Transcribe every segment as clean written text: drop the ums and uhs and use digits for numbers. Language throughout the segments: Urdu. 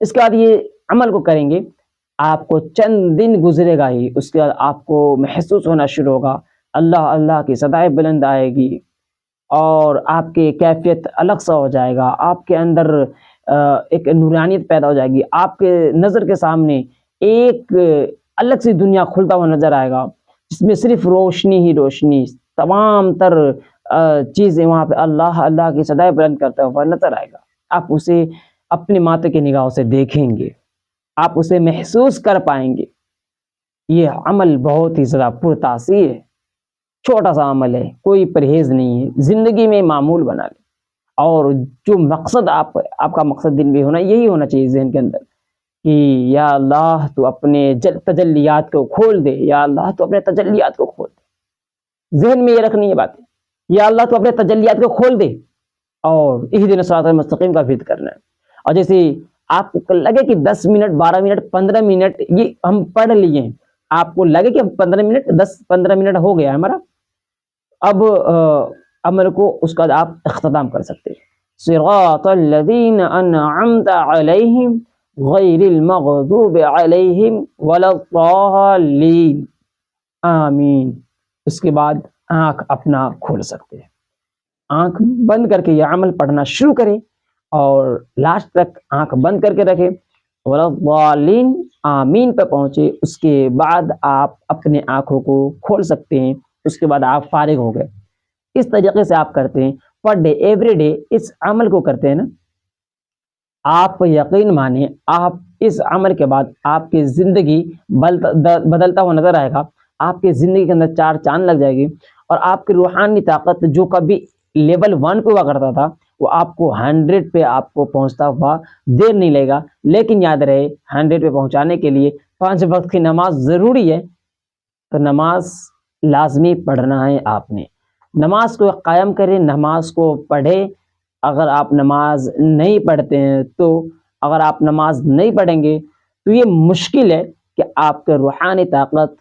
اس کے بعد یہ عمل کو کریں گے، آپ کو چند دن گزرے گا ہی، اس کے بعد آپ کو محسوس ہونا شروع ہوگا، اللہ اللہ کی صدائے بلند آئے گی، اور آپ کی کیفیت الگ سا ہو جائے گا، آپ کے اندر ایک نورانیت پیدا ہو جائے گی، آپ کے نظر کے سامنے ایک الگ سی دنیا کھلتا ہوا نظر آئے گا، جس میں صرف روشنی ہی روشنی، تمام تر چیزیں وہاں پہ اللہ اللہ کی صدائے بلند کرتا ہوا نظر آئے گا۔ آپ اسے اپنے ماتوں کی نگاہوں سے دیکھیں گے، آپ اسے محسوس کر پائیں گے۔ یہ عمل بہت ہی زیادہ پرتاثیر ہے، چھوٹا سا عمل ہے، کوئی پرہیز نہیں ہے، زندگی میں معمول بنا لیں، اور جو مقصد آپ کا مقصد دن میں ہونا، یہی ہونا چاہیے ذہن کے اندر کہ یا اللہ تو اپنے تجلیات کو کھول دے، یا اللہ تو اپنے تجلیات کو کھول دے، ذہن میں یہ رکھنی ہے باتیں، یا اللہ تو اپنے تجلیات کو کھول دے، اور اہدنا الصراط المستقیم کا فکر کرنا ہے۔ اور جیسے آپ کو لگے کہ 10 منٹ 12 منٹ 15 منٹ یہ ہم پڑھ لیے ہیں، آپ کو لگے کہ 15 منٹ 10-15 منٹ ہو گیا ہمارا، اب عمل کو اس کا آپ اختتام کر سکتے ہیں۔ صراط الذین انعمت علیہم غیر المغضوب علیہم ولا الضالین، آمین۔ اس کے بعد آنکھ اپنا کھول سکتے ہیں، آنکھ بند کر کے یہ عمل پڑھنا شروع کریں اور لاسٹ تک آنکھ بند کر کے رکھیں، ولا الضالین آمین پہ پہنچے، اس کے بعد آپ اپنے آنکھوں کو کھول سکتے ہیں، اس کے بعد آپ فارغ ہو گئے۔ اس طریقے سے آپ کرتے ہیں پر ڈے، ایوری ڈے اس عمل کو کرتے ہیں نا، آپ یقین مانیں آپ اس عمل کے بعد آپ کی زندگی بدلتا ہوا نظر آئے گا، آپ کی زندگی کے اندر 4 چاند لگ جائے گی، اور آپ کی روحانی طاقت جو کبھی لیول 1 پہ ہوا کرتا تھا وہ آپ کو 100 پہ آپ کو پہنچتا ہوا دیر نہیں لگے گا۔ لیکن یاد رہے 100 پہ پہنچانے کے لیے 5 وقت کی نماز ضروری ہے، تو نماز لازمی پڑھنا ہے، آپ نے نماز کو قائم کریں، نماز کو پڑھیں۔ اگر آپ نماز نہیں پڑھتے ہیں تو اگر آپ نماز نہیں پڑھیں گے تو یہ مشکل ہے کہ آپ کے روحانی طاقت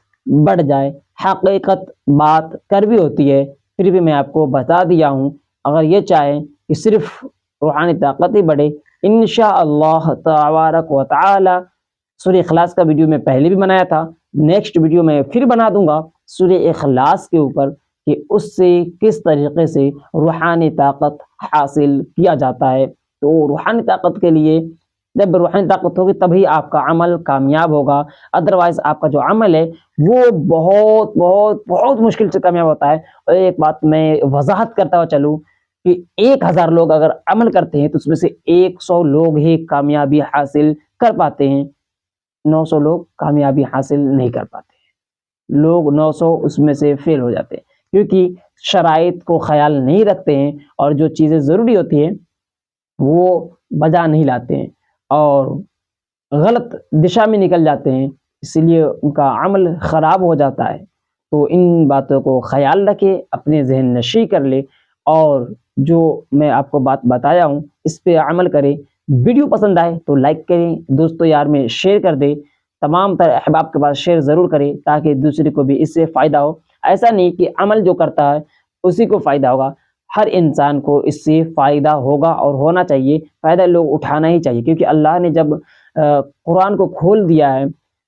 بڑھ جائے۔ حقیقت بات کڑوی ہوتی ہے، پھر بھی میں آپ کو بتا دیا ہوں، اگر یہ چاہیں کہ صرف روحانی طاقت ہی بڑھے، انشاءاللہ تبارک و تعالی سورہ اخلاص کا ویڈیو میں پہلے بھی بنایا تھا، نیکسٹ ویڈیو میں پھر بنا دوں گا سورہ اخلاص کے اوپر، کہ اس سے کس طریقے سے روحانی طاقت حاصل کیا جاتا ہے۔ تو روحانی طاقت کے لیے جب روحانی طاقت ہوگی تبھی آپ کا عمل کامیاب ہوگا، ادروائز آپ کا جو عمل ہے وہ بہت بہت بہت مشکل سے کامیاب ہوتا ہے۔ اور ایک بات میں وضاحت کرتا ہوا چلوں کہ 1000 لوگ اگر عمل کرتے ہیں تو اس میں سے 100 لوگ ہی کامیابی حاصل کر پاتے ہیں، 900 لوگ کامیابی حاصل نہیں کر پاتے ہیں، لوگ 900 اس میں سے فیل ہو جاتے ہیں، کیونکہ شرائط کو خیال نہیں رکھتے ہیں، اور جو چیزیں ضروری ہوتی ہیں وہ بجا نہیں لاتے ہیں، اور غلط دشا میں نکل جاتے ہیں، اس لیے ان کا عمل خراب ہو جاتا ہے۔ تو ان باتوں کو خیال رکھے، اپنے ذہن نشی کر لے، اور جو میں آپ کو بات بتایا ہوں اس پہ عمل کریں۔ ویڈیو پسند آئے تو لائک کریں، دوستوں یار میں شیئر کر دیں، تمام تر احباب کے پاس شیئر ضرور کریں تاکہ دوسرے کو بھی اس سے فائدہ ہو۔ ایسا نہیں کہ عمل جو کرتا ہے اسی کو فائدہ ہوگا، ہر انسان کو اس سے فائدہ ہوگا اور ہونا چاہیے، فائدہ لوگ اٹھانا ہی چاہیے، کیونکہ اللہ نے جب قرآن کو کھول دیا ہے،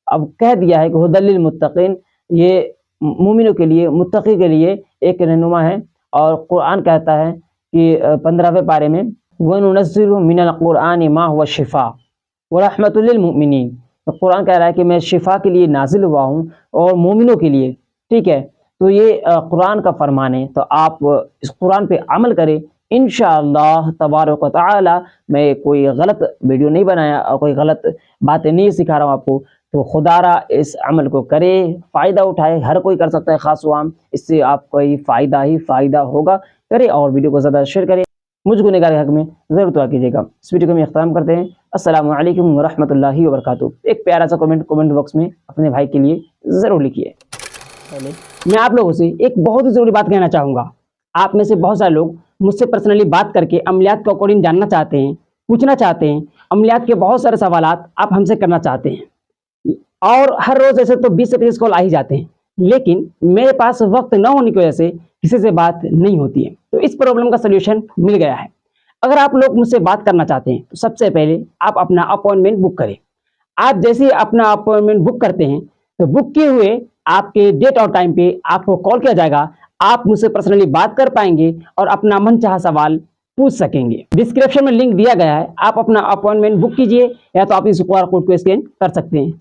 اب کہہ دیا ہے کہ ھدی للمتقین، یہ مومنوں کے لیے، متقی کے لیے ایک رہنما ہے، اور قرآن کہتا ہے کہ 15ویں پارے میں وَنُنَزِّلُ مِنَ الْقُرْآنِ مَا هُوَ شِفَاءٌ وَرَحْمَةٌ لِّلْمُؤْمِنِينَ، قرآن کہہ رہا ہے کہ میں شفا کے لیے نازل ہوا ہوں اور مومنوں کے لیے، ٹھیک ہے؟ تو یہ قرآن کا فرمان ہے، تو آپ اس قرآن پہ عمل کریں انشاءاللہ تبارک و تعالی۔ میں کوئی غلط ویڈیو نہیں بنایا اور کوئی غلط باتیں نہیں سکھا رہا ہوں آپ کو، تو خدا را اس عمل کو کرے، فائدہ اٹھائے، ہر کوئی کر سکتا ہے، خاص و عام، اس سے آپ کو فائدہ ہی فائدہ ہوگا۔ کرے اور ویڈیو کو زیادہ شیئر کریں، مجھ کو نگاہ کے حق میں ضرور دعا کیجیے گا۔ اس ویڈیو کو ہم اختتام کرتے ہیں، السلام علیکم ورحمۃ اللہ وبرکاتہ۔ ایک پیارا سا کمنٹ باکس میں اپنے بھائی کے لیے ضرور لکھیے۔ میں آپ لوگوں سے ایک بہت ہی ضروری بات کہنا چاہوں گا۔ آپ میں سے بہت سارے لوگ مجھ سے پرسنلی بات کر کے عملیات کے اکارڈنگ جاننا چاہتے ہیں، پوچھنا چاہتے ہیں، عملیات کے بہت سارے سوالات آپ ہم سے کرنا چاہتے ہیں، اور ہر روز ایسے تو 20 سے 25 کال آ ہی جاتے ہیں، لیکن میرے پاس وقت نہ ہونے کی وجہ سے کسی سے بات نہیں ہوتی ہے۔ تو اس پرابلم کا سلوشن مل گیا ہے۔ اگر آپ لوگ مجھ سے بات کرنا چاہتے ہیں تو سب سے پہلے آپ اپنا اپوائنٹمنٹ بک کریں. آپ جیسے ہی اپنا اپوائنٹمنٹ بک کرتے ہیں تو بک کیے ہوئے آپ کے ڈیٹ اور ٹائم پہ آپ کو کال کیا جائے گا. آپ مجھ سے پرسنلی بات کر پائیں گے اور اپنا من چاہا سوال پوچھ سکیں گے. ڈسکرپشن میں لنک دیا گیا ہے, آپ اپنا اپوائنٹمنٹ بک کیجیے یا تو آپ اس QR کوڈ کو اسکین کر سکتے ہیں.